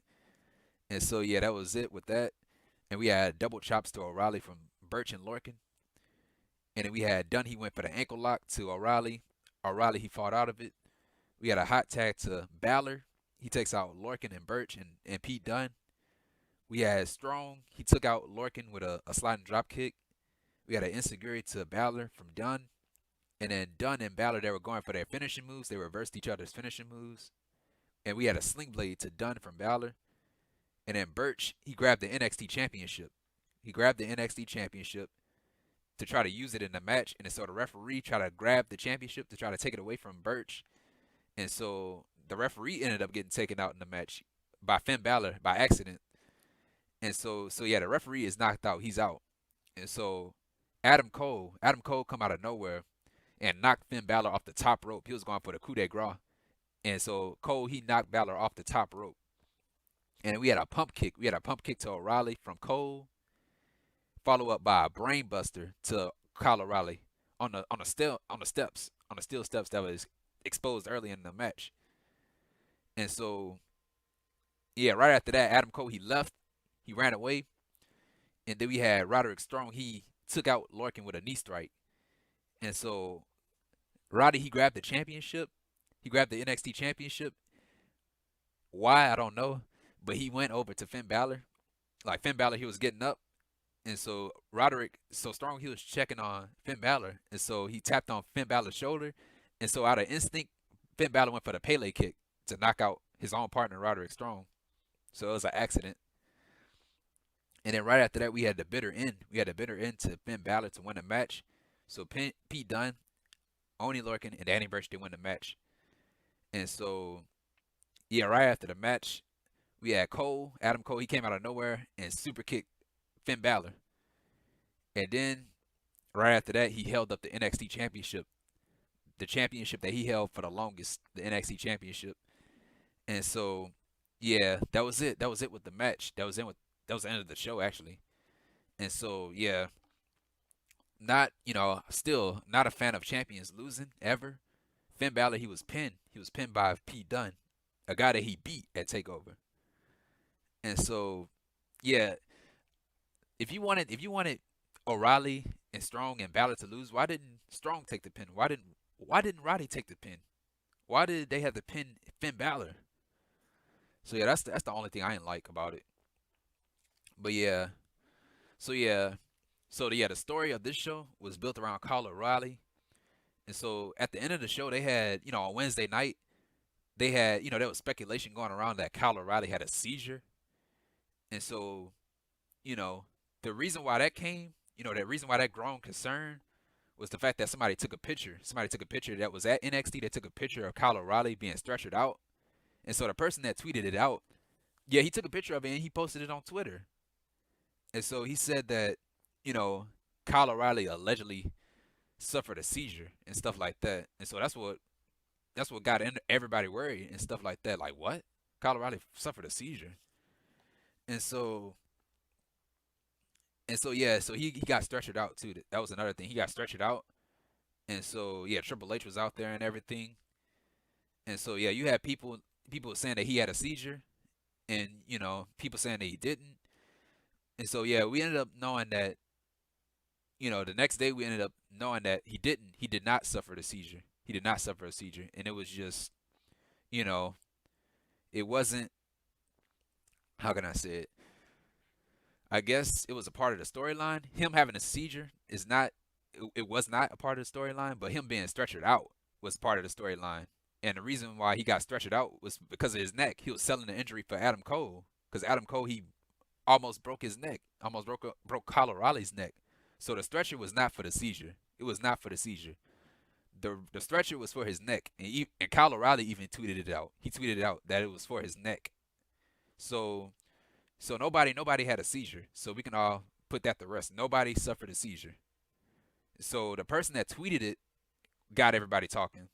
[SPEAKER 1] And so yeah, that was it with that. And we had double chops to O'Reilly from Burch and Lorcan. And then we had Dunne, he went for the ankle lock to O'Reilly. O'Reilly, he fought out of it. We had a hot tag to Balor. He takes out Lorcan and Burch and Pete Dunne. We had Strong, he took out Lorcan with a sliding drop kick. We had an enziguri to Balor from Dunne. And then Dunne and Balor, they were going for their finishing moves. They reversed each other's finishing moves. And we had a sling blade to Dunne from Balor. And then Burch, he grabbed the NXT Championship. He grabbed the NXT Championship to try to use it in the match. And so the referee tried to grab the championship to try to take it away from Burch. And so the referee ended up getting taken out in the match by Finn Balor by accident. And so yeah, the referee is knocked out. He's out. And so Adam Cole come out of nowhere and knocked Finn Balor off the top rope. He was going for the coup de grace. And so Cole, he knocked Balor off the top rope. And we had a pump kick. We had a pump kick to O'Reilly from Cole. Follow up by a brain buster to Kyle O'Reilly on the steel steps that was exposed early in the match. And so yeah, right after that, Adam Cole, he left. He ran away. And then we had Roderick Strong. He took out Lorcan with a knee strike. And so Roddy, he grabbed the championship. He grabbed the NXT championship. Why, I don't know. But he went over to Finn Balor. Like Finn Balor, he was getting up. And so Strong, he was checking on Finn Balor. And so he tapped on Finn Balor's shoulder. And so out of instinct, Finn Balor went for the Pele kick to knock out his own partner, Roderick Strong. So it was an accident. And then right after that, we had the bitter end. We had the bitter end to Finn Balor to win the match. So Pete Dunne, Oney Lorcan, and Danny Burch, they win the match. And so, yeah, right after the match, we had Adam Cole. He came out of nowhere and super kicked Finn Balor. And then right after that, he held up the NXT Championship, the championship that he held for the longest, the NXT Championship. And so, yeah, that was it. That was it with the match. That was the end of the show actually. And so, yeah, not still not a fan of champions losing ever. Finn Balor, he was pinned. He was pinned by Pete Dunne, a guy that he beat at Takeover. And so, yeah, if you wanted O'Reilly and Strong and Balor to lose, why didn't Strong take the pin? Why didn't Roddy take the pin? Why did they have to pin Finn Balor? So yeah, that's the only thing I didn't like about it. But yeah, so yeah, the story of this show was built around Kyle O'Reilly. And so at the end of the show, they had, on Wednesday night, they had, there was speculation going around that Kyle O'Reilly had a seizure. And so, the reason why that came, the reason why that grown concern was the fact that somebody took a picture. Somebody took a picture that was at NXT. They took a picture of Kyle O'Reilly being stretchered out. And so the person that tweeted it out, yeah, he took a picture of it and he posted it on Twitter. And so he said that, Kyle O'Reilly allegedly suffered a seizure and stuff like that. And so that's what got everybody worried and stuff like that. Like, what? Kyle O'Reilly suffered a seizure. And so yeah, so he got stretchered out too. That was another thing. He got stretchered out. And so yeah, Triple H was out there and everything. And so yeah, you had people saying that he had a seizure, and people saying that he didn't. And so yeah, we ended up knowing that, the next day we ended up knowing that he did not suffer the seizure. He did not suffer a seizure. And it was just, it wasn't, how can I say it? I guess it was a part of the storyline. Him having a seizure it was not a part of the storyline, but him being stretchered out was part of the storyline. And the reason why he got stretchered out was because of his neck. He was selling the injury for Adam Cole, because Adam Cole, he almost broke his neck, almost broke Kyle O'Reilly's neck. So the stretcher was not for the seizure. It was not for the seizure. The stretcher was for his neck, and Kyle O'Reilly even tweeted it out. He tweeted it out that it was for his neck. So nobody had a seizure. So we can all put that to rest. Nobody suffered a seizure. So the person that tweeted it got everybody talking.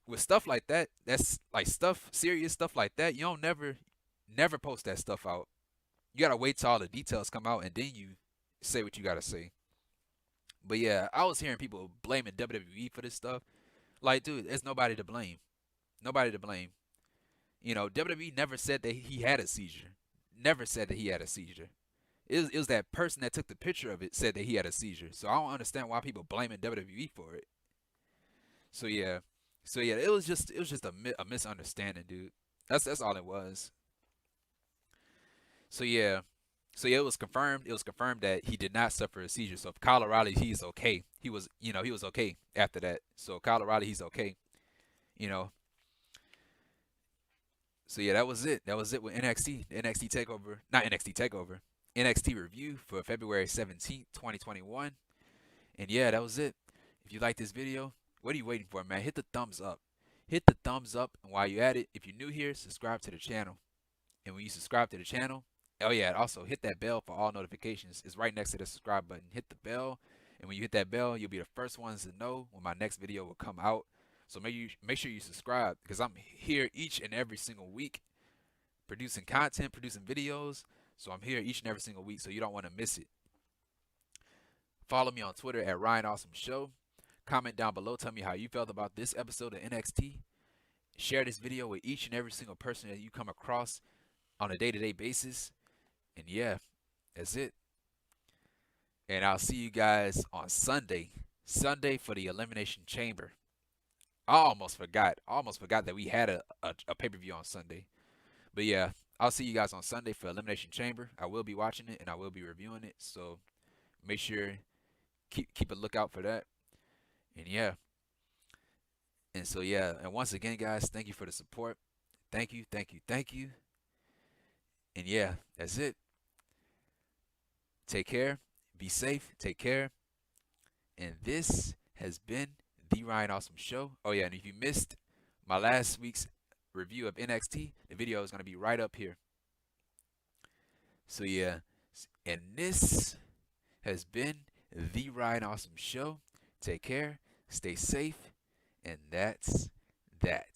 [SPEAKER 1] With stuff like that, that's like serious stuff like that, you don't never post that stuff out. You gotta wait till all the details come out and then you say what you gotta say. But yeah, I was hearing people blaming WWE for this stuff. Like, dude, there's nobody to blame. Nobody to blame. WWE never said that he had a seizure. Never said that he had a seizure. It was that person that took the picture of it said that he had a seizure. So I don't understand why people blaming WWE for it. So yeah, it was just a misunderstanding, dude. That's all it was. So yeah, it was confirmed. It was confirmed that he did not suffer a seizure. So if Kyle O'Reilly, he's okay. He was okay after that. So Kyle O'Reilly, he's okay. So yeah, that was it. That was it with NXT. NXT Takeover, not NXT Takeover. NXT review for February 17th, 2021. And yeah, that was it. If you like this video, what are you waiting for, man? Hit the thumbs up. Hit the thumbs up, and while you're at it, if you're new here, subscribe to the channel. And when you subscribe to the channel, oh yeah, also hit that bell for all notifications. It's right next to the subscribe button. Hit the bell, and when you hit that bell, you'll be the first ones to know when my next video will come out. So make sure you subscribe, because I'm here each and every single week producing content, producing videos. So I'm here each and every single week, so you don't want to miss it. Follow me on Twitter at Ryan Awesome Show. Comment down below. Tell me how you felt about this episode of NXT. Share this video with each and every single person that you come across on a day-to-day basis. And yeah, that's it. And I'll see you guys on Sunday. Sunday for the Elimination Chamber. I almost forgot that we had a pay-per-view on Sunday. But yeah, I'll see you guys on Sunday for Elimination Chamber. I will be watching it and I will be reviewing it. So make sure keep a lookout for that. And yeah. And so yeah, and once again, guys, thank you for the support. Thank you. And yeah, that's it. Take care. Be safe. Take care. And this has been the Ryan Awesome Show. Oh yeah, and if you missed my last week's review of NXT. The video is going to be right up here. So yeah, and this has been the Ryan Awesome Show. Take care, stay safe, and that's that.